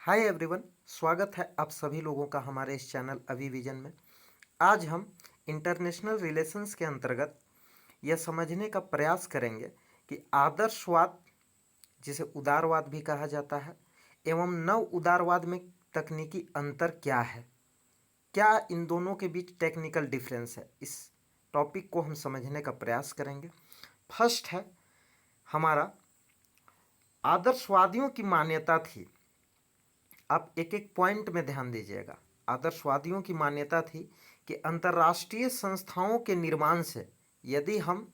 Hi everyone, स्वागत है आप सभी लोगों का हमारे इस चैनल अभी विजन में। आज हम इंटरनेशनल रिलेशंस के अंतर्गत यह समझने का प्रयास करेंगे कि आदर्शवाद, जिसे उदारवाद भी कहा जाता है, एवं नव उदारवाद में तकनीकी अंतर क्या है, क्या इन दोनों के बीच टेक्निकल डिफरेंस है। इस टॉपिक को हम समझने का प्रयास करेंगे। फर्स्ट है हमारा, आदर्शवादियों की मान्यता थी। आप एक एक पॉइंट में ध्यान दीजिएगा। आदर्शवादियों की मान्यता थी कि अंतर्राष्ट्रीय संस्थाओं के निर्माण से, यदि हम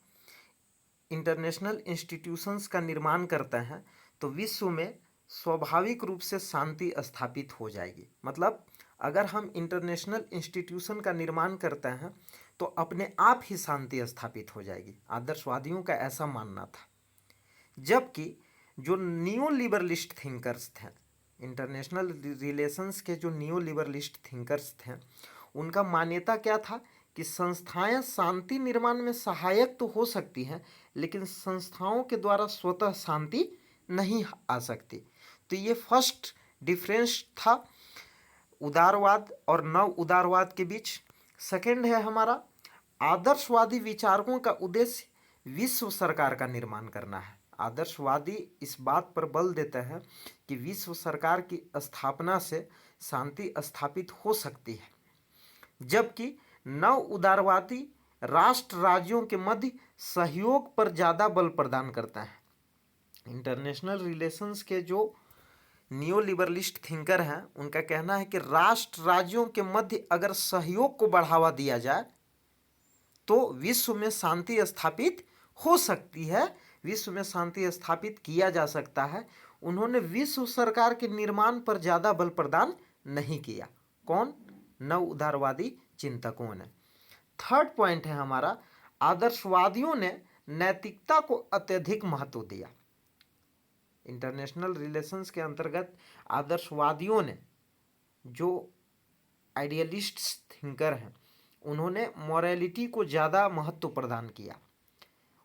इंटरनेशनल इंस्टीट्यूशंस का निर्माण करते हैं तो विश्व में स्वाभाविक रूप से शांति स्थापित हो जाएगी। मतलब अगर हम इंटरनेशनल इंस्टीट्यूशन का निर्माण करते हैं तो अपने आप ही शांति स्थापित हो जाएगी। आदर्शवादियों का ऐसा मानना था। जबकि जो नियो लिबरलिस्ट थिंकर्स थे, इंटरनेशनल रिलेशंस के जो नियो लिबरलिस्ट थिंकर्स थे, उनका मान्यता क्या था कि संस्थाएं शांति निर्माण में सहायक तो हो सकती हैं, लेकिन संस्थाओं के द्वारा स्वतः शांति नहीं आ सकती। तो ये फर्स्ट डिफरेंस था उदारवाद और नव उदारवाद के बीच। सेकंड है हमारा, आदर्शवादी विचारकों का उद्देश्य विश्व सरकार का निर्माण करना है। आदर्शवादी इस बात पर बल देते हैं कि विश्व सरकार की स्थापना से शांति स्थापित हो सकती है, जबकि नव उदारवादी राष्ट्र राज्यों के मध्य सहयोग पर ज़्यादा बल प्रदान करता है। इंटरनेशनल रिलेशंस के जो नियो लिबरलिस्ट थिंकर हैं, उनका कहना है कि राष्ट्र राज्यों के मध्य अगर सहयोग को बढ़ावा दिया जाए तो विश्व में शांति स्थापित हो सकती है, विश्व में शांति स्थापित किया जा सकता है। उन्होंने विश्व सरकार के निर्माण पर ज़्यादा बल प्रदान नहीं किया। कौन? नव उदारवादी चिंतकों ने। थर्ड पॉइंट है हमारा, आदर्शवादियों ने नैतिकता को अत्यधिक महत्व दिया। इंटरनेशनल रिलेशंस के अंतर्गत आदर्शवादियों ने, जो आइडियलिस्ट थिंकर हैं, उन्होंने मॉरलिटी को ज़्यादा महत्व प्रदान किया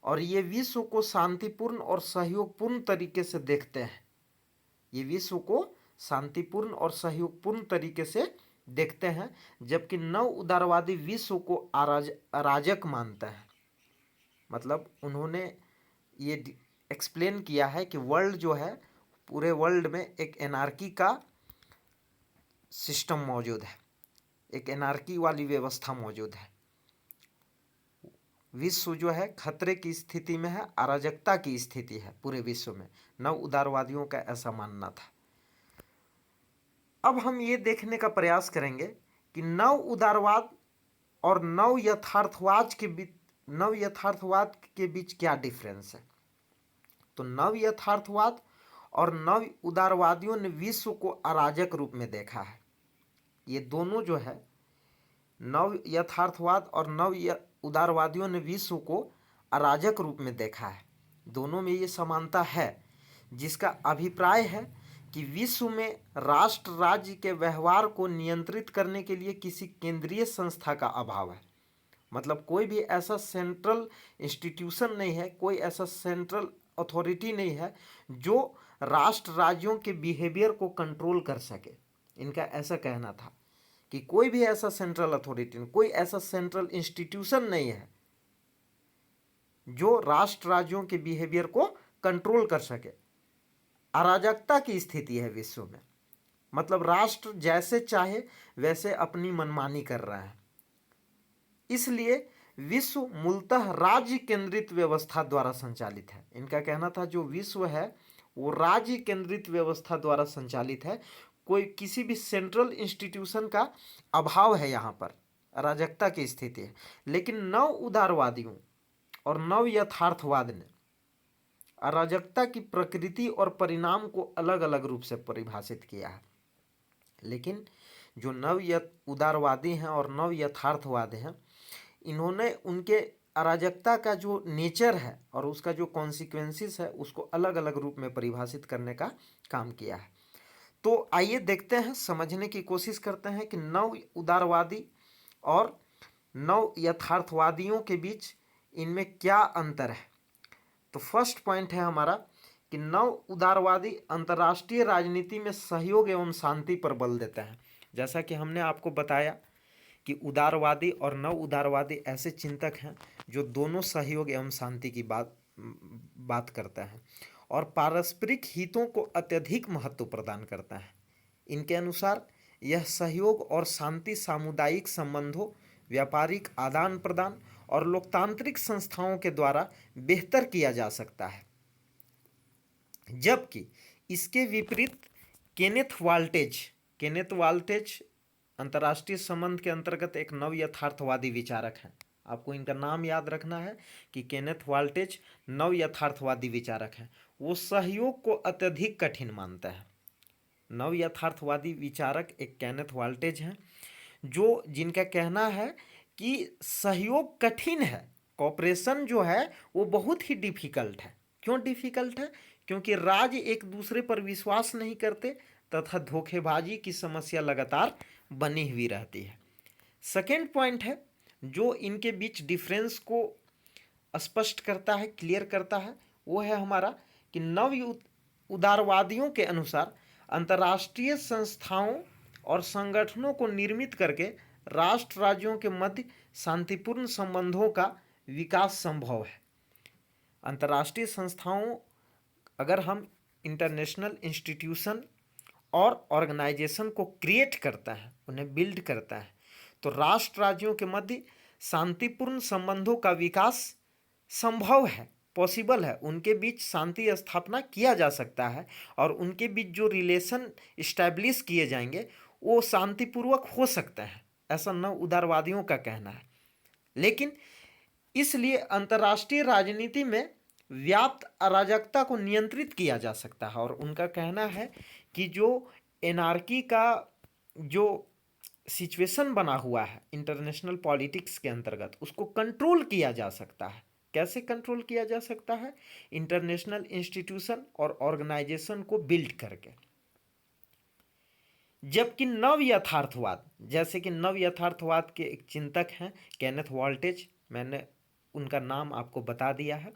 और ये विश्व को शांतिपूर्ण और सहयोगपूर्ण तरीके से देखते हैं। ये विश्व को शांतिपूर्ण और सहयोगपूर्ण तरीके से देखते हैं, जबकि नव उदारवादी विश्व को अराजक मानता है। मतलब उन्होंने ये एक्सप्लेन किया है कि वर्ल्ड जो है, पूरे वर्ल्ड में एक एनार्की का सिस्टम मौजूद है, एक एनार्की वाली व्यवस्था मौजूद है। विश्व जो है खतरे की स्थिति में है, अराजकता की स्थिति है पूरे विश्व में। नव उदारवादियों का ऐसा मानना था। अब हम ये देखने का प्रयास करेंगे कि नव उदारवाद और नव यथार्थवाद के बीच क्या डिफरेंस है। तो नव यथार्थवाद और नव उदारवादियों ने विश्व को अराजक रूप में देखा है। ये दोनों जो है, नव यथार्थवाद और नव उदारवादियों ने विश्व को अराजक रूप में देखा है। दोनों में ये समानता है, जिसका अभिप्राय है कि विश्व में राष्ट्र राज्य के व्यवहार को नियंत्रित करने के लिए किसी केंद्रीय संस्था का अभाव है। मतलब कोई भी ऐसा सेंट्रल इंस्टीट्यूशन नहीं है, कोई ऐसा सेंट्रल अथॉरिटी नहीं है जो राष्ट्र राज्यों के बिहेवियर को कंट्रोल कर सके। इनका ऐसा कहना था कि कोई भी ऐसा सेंट्रल अथॉरिटी, कोई ऐसा सेंट्रल इंस्टीट्यूशन नहीं है जो राष्ट्र राज्यों के बिहेवियर को कंट्रोल कर सके। अराजकता की स्थिति है विश्व में। मतलब राष्ट्र जैसे चाहे वैसे अपनी मनमानी कर रहा है। इसलिए विश्व मूलतः राज्य केंद्रित व्यवस्था द्वारा संचालित है। इनका कहना था जो विश्व है वो राज्य केंद्रित व्यवस्था द्वारा संचालित है, कोई किसी भी सेंट्रल इंस्टीट्यूशन का अभाव है, यहाँ पर अराजकता की स्थिति है। लेकिन नव उदारवादियों और नव यथार्थवाद ने अराजकता की प्रकृति और परिणाम को अलग अलग रूप से परिभाषित किया है। लेकिन जो नव उदारवादी हैं और नव यथार्थवादी हैं, इन्होंने उनके अराजकता का जो नेचर है और उसका जो कॉन्सिक्वेंसेस है उसको अलग अलग रूप में परिभाषित करने का काम किया है। तो आइए देखते हैं, समझने की कोशिश करते हैं कि नव उदारवादी और नव यथार्थवादियों के बीच इनमें क्या अंतर है। तो फर्स्ट पॉइंट है हमारा कि नव उदारवादी अंतर्राष्ट्रीय राजनीति में सहयोग एवं शांति पर बल देता है। जैसा कि हमने आपको बताया कि उदारवादी और नव उदारवादी ऐसे चिंतक हैं जो दोनों सहयोग एवं शांति की बात करता है और पारस्परिक हितों को अत्यधिक महत्व प्रदान करता है। इनके अनुसार यह सहयोग और शांति सामुदायिक संबंधों, व्यापारिक आदान प्रदान और लोकतांत्रिक संस्थाओं के द्वारा बेहतर किया जा सकता है, जबकि इसके विपरीत केनेथ वाल्टेज अंतर्राष्ट्रीय संबंध के अंतर्गत एक नव यथार्थवादी विचारक हैं। आपको इनका नाम याद रखना है कि केनेथ वाल्टेज नव यथार्थवादी विचारक हैं। वो सहयोग को अत्यधिक कठिन मानता है। नव यथार्थवादी विचारक एक केनेथ वाल्टेज हैं जिनका कहना है कि सहयोग कठिन है, कॉपरेशन जो है वो बहुत ही डिफिकल्ट है। क्यों डिफिकल्ट है? क्योंकि राज्य एक दूसरे पर विश्वास नहीं करते तथा धोखेबाजी की समस्या लगातार बनी हुई रहती है। सेकेंड पॉइंट है जो इनके बीच डिफरेंस को स्पष्ट करता है, क्लियर करता है, वो है हमारा कि नव उदारवादियों के अनुसार अंतर्राष्ट्रीय संस्थाओं और संगठनों को निर्मित करके राष्ट्र राज्यों के मध्य शांतिपूर्ण संबंधों का विकास संभव है। अंतर्राष्ट्रीय संस्थाओं, अगर हम इंटरनेशनल इंस्टीट्यूशन और ऑर्गेनाइजेशन को क्रिएट करता है, उन्हें बिल्ड करता है, तो राष्ट्र राज्यों के मध्य शांतिपूर्ण संबंधों का विकास संभव है, पॉसिबल है। उनके बीच शांति स्थापना किया जा सकता है और उनके बीच जो रिलेशन इस्टेब्लिश किए जाएंगे वो शांतिपूर्वक हो सकता है, ऐसा नव उदारवादियों का कहना है। लेकिन इसलिए अंतर्राष्ट्रीय राजनीति में व्याप्त अराजकता को नियंत्रित किया जा सकता है और उनका कहना है कि जो एनार्की का जो सिचुएशन बना हुआ है इंटरनेशनल पॉलिटिक्स के अंतर्गत, उसको कंट्रोल किया जा सकता है। कैसे कंट्रोल किया जा सकता है? इंटरनेशनल इंस्टीट्यूशन और ऑर्गेनाइजेशन को बिल्ड करके। जबकि नव यथार्थवाद, जैसे कि नव यथार्थवाद के एक चिंतक हैं केनेथ वाल्टेज, मैंने उनका नाम आपको बता दिया है,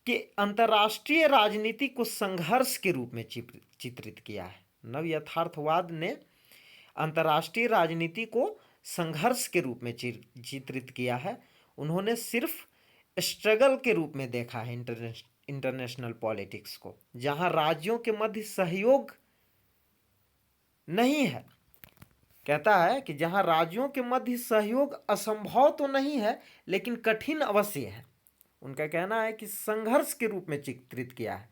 कि अंतर्राष्ट्रीय राजनीति को संघर्ष के रूप में चित्रित किया है। नव यथार्थवाद ने अंतर्राष्ट्रीय राजनीति को संघर्ष के रूप में चित्रित किया है। उन्होंने सिर्फ स्ट्रगल के रूप में देखा है इंटरनेशनल पॉलिटिक्स को, जहां राज्यों के मध्य सहयोग नहीं है। कहता है कि जहां राज्यों के मध्य सहयोग असंभव तो नहीं है लेकिन कठिन अवश्य है। उनका कहना है कि संघर्ष के रूप में चित्रित किया है,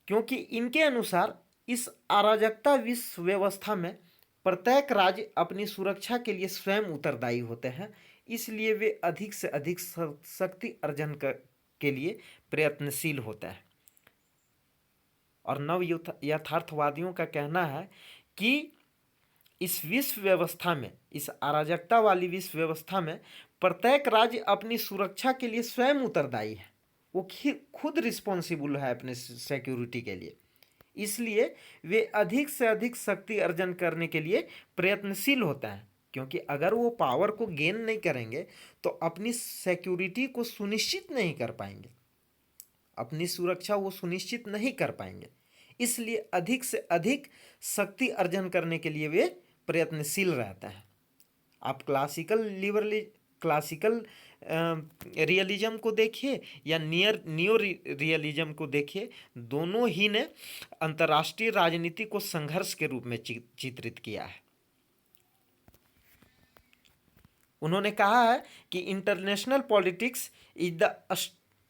क्योंकि इनके अनुसार इस अराजकता विश्व व्यवस्था में प्रत्येक राज्य अपनी सुरक्षा के लिए स्वयं उत्तरदायी होते हैं, इसलिए वे अधिक से अधिक शक्ति अर्जन के लिए प्रयत्नशील होते हैं। और नव यथार्थवादियों का कहना है कि इस विश्व व्यवस्था में, इस अराजकता वाली विश्व व्यवस्था में प्रत्येक राज्य अपनी सुरक्षा के लिए स्वयं उत्तरदायी है, वो खुद रिस्पॉन्सिबल है अपने सिक्योरिटी के लिए, इसलिए वे अधिक से अधिक शक्ति अर्जन करने के लिए प्रयत्नशील होता है। क्योंकि अगर वो पावर को गेन नहीं करेंगे तो अपनी सिक्योरिटी को सुनिश्चित नहीं कर पाएंगे, अपनी सुरक्षा वो सुनिश्चित नहीं कर पाएंगे, इसलिए अधिक से अधिक शक्ति अर्जन करने के लिए वे प्रयत्नशील रहता है। आप क्लासिकल रियलिज्म को देखिए या नियो रियलिज्म को देखिए, दोनों ही ने अंतर्राष्ट्रीय राजनीति को संघर्ष के रूप में चित्रित किया है। उन्होंने कहा है कि international politics is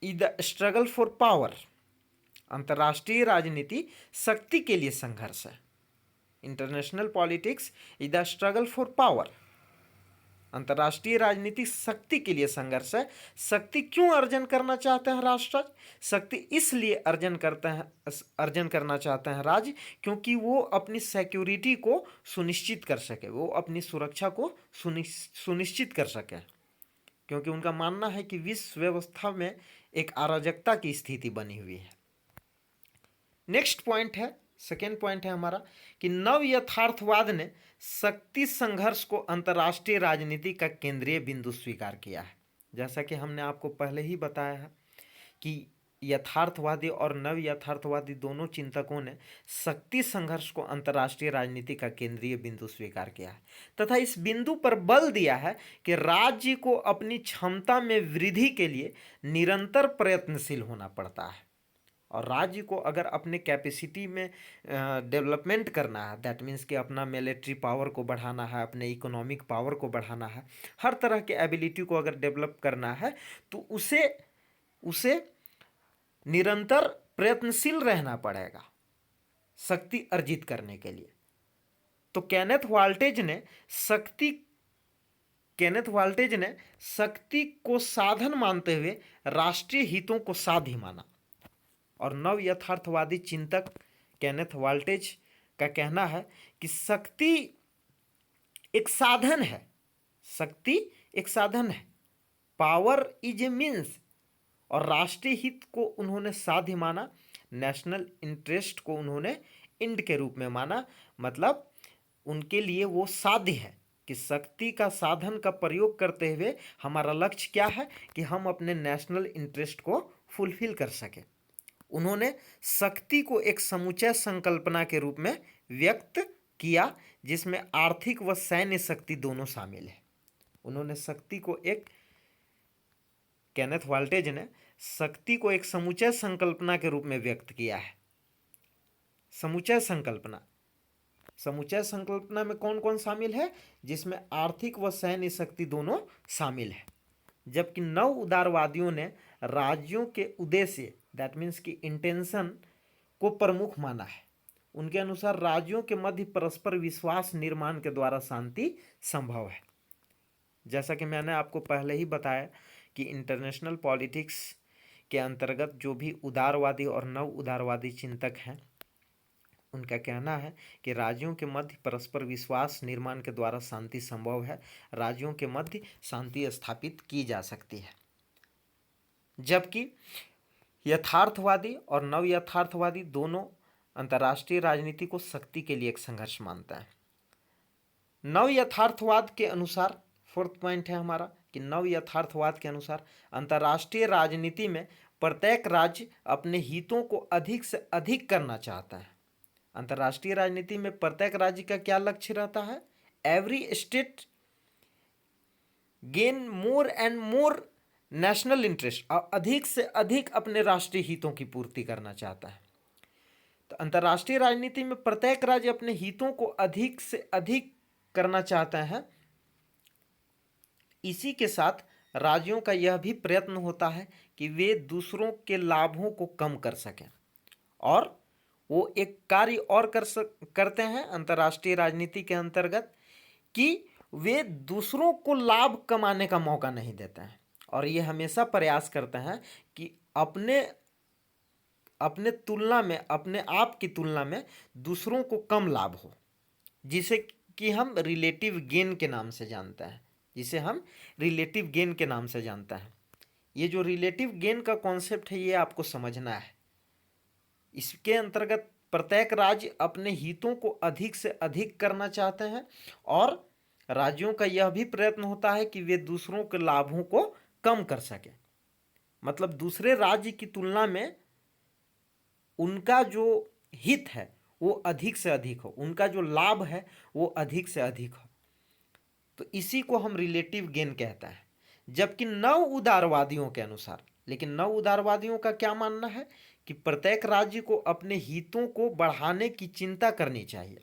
the struggle for power. अंतर्राष्ट्रीय राजनीति शक्ति के लिए संघर्ष है। International politics is the struggle for power. अंतर्राष्ट्रीय राजनीति शक्ति के लिए संघर्ष है। शक्ति क्यों अर्जन करना चाहते हैं राष्ट्र? शक्ति इसलिए अर्जन करना चाहते हैं राज्य क्योंकि वो अपनी सिक्योरिटी को सुनिश्चित कर सके, वो अपनी सुरक्षा को सुनिश्चित कर सके, क्योंकि उनका मानना है कि विश्व व्यवस्था में एक अराजकता की स्थिति बनी हुई है। नेक्स्ट पॉइंट है, सेकेंड पॉइंट है हमारा कि नव यथार्थवाद ने शक्ति संघर्ष को अंतर्राष्ट्रीय राजनीति का केंद्रीय बिंदु स्वीकार किया है। जैसा कि हमने आपको पहले ही बताया है कि यथार्थवादी और नव यथार्थवादी दोनों चिंतकों ने शक्ति संघर्ष को अंतर्राष्ट्रीय राजनीति का केंद्रीय बिंदु स्वीकार किया है तथा इस बिंदु पर बल दिया है कि राज्य को अपनी क्षमता में वृद्धि के लिए निरंतर प्रयत्नशील होना पड़ता है। और राज्य को अगर अपने कैपेसिटी में डेवलपमेंट करना है, दैट मीन्स कि अपना मिलिट्री पावर को बढ़ाना है, अपने इकोनॉमिक पावर को बढ़ाना है, हर तरह के एबिलिटी को अगर डेवलप करना है तो उसे निरंतर प्रयत्नशील रहना पड़ेगा शक्ति अर्जित करने के लिए। तो केनेथ वाल्टेज ने शक्ति को साधन मानते हुए राष्ट्रीय हितों को साध्य माना। और नव यथार्थवादी चिंतक केनेथ वाल्टेज का कहना है कि शक्ति एक साधन है, पावर इज ए मीन्स। और राष्ट्रीय हित को उन्होंने साध्य माना, नेशनल इंटरेस्ट को उन्होंने इंड के रूप में माना। मतलब उनके लिए वो साध्य है कि शक्ति का साधन का प्रयोग करते हुए हमारा लक्ष्य क्या है कि हम अपने नेशनल इंटरेस्ट को फुलफिल कर सकें। उन्होंने शक्ति को एक समुच्चय संकल्पना के रूप में व्यक्त किया जिसमें आर्थिक व सैन्य शक्ति दोनों शामिल है। केनेथ वाल्टेज ने शक्ति को एक समुच्चय संकल्पना के रूप में व्यक्त किया है। समुच्चय संकल्पना में कौन कौन शामिल है? जिसमें आर्थिक व सैन्य शक्ति दोनों शामिल है। जबकि नव उदारवादियों ने राज्यों के उद्देश्य, दैट मीन्स की इंटेंशन को प्रमुख माना है। उनके अनुसार राज्यों के मध्य परस्पर विश्वास निर्माण के द्वारा शांति संभव है। जैसा कि मैंने आपको पहले ही बताया कि इंटरनेशनल पॉलिटिक्स के अंतर्गत जो भी उदारवादी और नव उदारवादी चिंतक हैं, उनका कहना है कि राज्यों के मध्य परस्पर विश्वास निर्माण के द्वारा शांति संभव है, राज्यों के मध्य शांति स्थापित की जा सकती है। जबकि यथार्थवादी और नव यथार्थवादी दोनों अंतर्राष्ट्रीय राजनीति को शक्ति के लिए एक संघर्ष मानता है। नव यथार्थवाद के अनुसार, फोर्थ पॉइंट है हमारा कि नव यथार्थवाद के अनुसार अंतर्राष्ट्रीय राजनीति में प्रत्येक राज्य अपने हितों को अधिक से अधिक करना चाहता है। अंतर्राष्ट्रीय राजनीति में प्रत्येक राज्य का क्या लक्ष्य रहता है? Every state gain more and more national interest, और अधिक से अधिक अपने राष्ट्रीय हितों की पूर्ति करना चाहता है। तो अंतर्राष्ट्रीय राजनीति में प्रत्येक राज्य अपने हितों को अधिक से अधिक करना चाहता है। इसी के साथ राज्यों का यह भी प्रयत्न होता है कि वे दूसरों के लाभों को कम कर सकें, और वो एक कार्य और करते हैं अंतर्राष्ट्रीय राजनीति के अंतर्गत कि वे दूसरों को लाभ कमाने का मौका नहीं देते हैं, और ये हमेशा प्रयास करते हैं कि अपने आप की तुलना में दूसरों को कम लाभ हो, जिसे कि हम रिलेटिव गेन के नाम से जानते हैं। ये जो रिलेटिव गेन का कॉन्सेप्ट है, ये आपको समझना है। इसके अंतर्गत प्रत्येक राज्य अपने हितों को अधिक से अधिक करना चाहते हैं, और राज्यों का यह भी प्रयत्न होता है कि वे दूसरों के लाभों को कम कर सकें। मतलब दूसरे राज्य की तुलना में उनका जो हित है वो अधिक से अधिक हो, उनका जो लाभ है वो अधिक से अधिक हो। तो इसी को हम रिलेटिव गेन कहता है। जबकि नव उदारवादियों के अनुसार, लेकिन नव उदारवादियों का क्या मानना है कि प्रत्येक राज्य को अपने हितों को बढ़ाने की चिंता करनी चाहिए।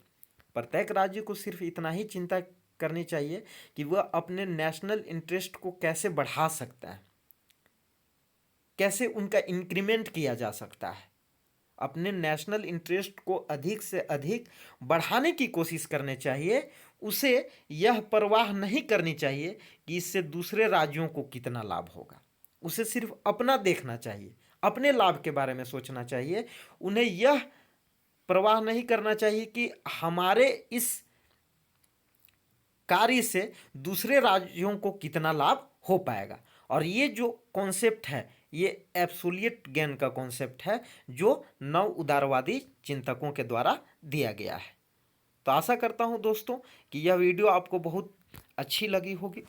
प्रत्येक राज्य को सिर्फ इतना ही चिंता करनी चाहिए कि वह अपने नेशनल इंटरेस्ट को कैसे बढ़ा सकता है, कैसे उनका इंक्रीमेंट किया जा सकता है। अपने नेशनल इंटरेस्ट को अधिक से अधिक बढ़ाने की कोशिश करनी चाहिए। उसे यह परवाह नहीं करनी चाहिए कि इससे दूसरे राज्यों को कितना लाभ होगा। उसे सिर्फ अपना देखना चाहिए, अपने लाभ के बारे में सोचना चाहिए। उन्हें यह परवाह नहीं करना चाहिए कि हमारे इस कार्य से दूसरे राज्यों को कितना लाभ हो पाएगा। और ये जो कॉन्सेप्ट है, ये एब्सोल्यूट गेन का कॉन्सेप्ट है जो नव उदारवादी चिंतकों के द्वारा दिया गया है। तो आशा करता हूँ दोस्तों कि यह वीडियो आपको बहुत अच्छी लगी होगी।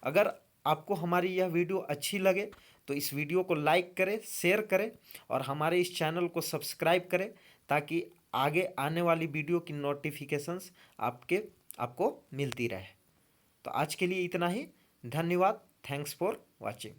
अगर आपको हमारी यह वीडियो अच्छी लगे तो इस वीडियो को लाइक करें, शेयर करें और हमारे इस चैनल को सब्सक्राइब करें ताकि आगे आने वाली वीडियो की नोटिफिकेशंस आपको मिलती रहे। तो आज के लिए इतना ही। धन्यवाद। Thanks for watching.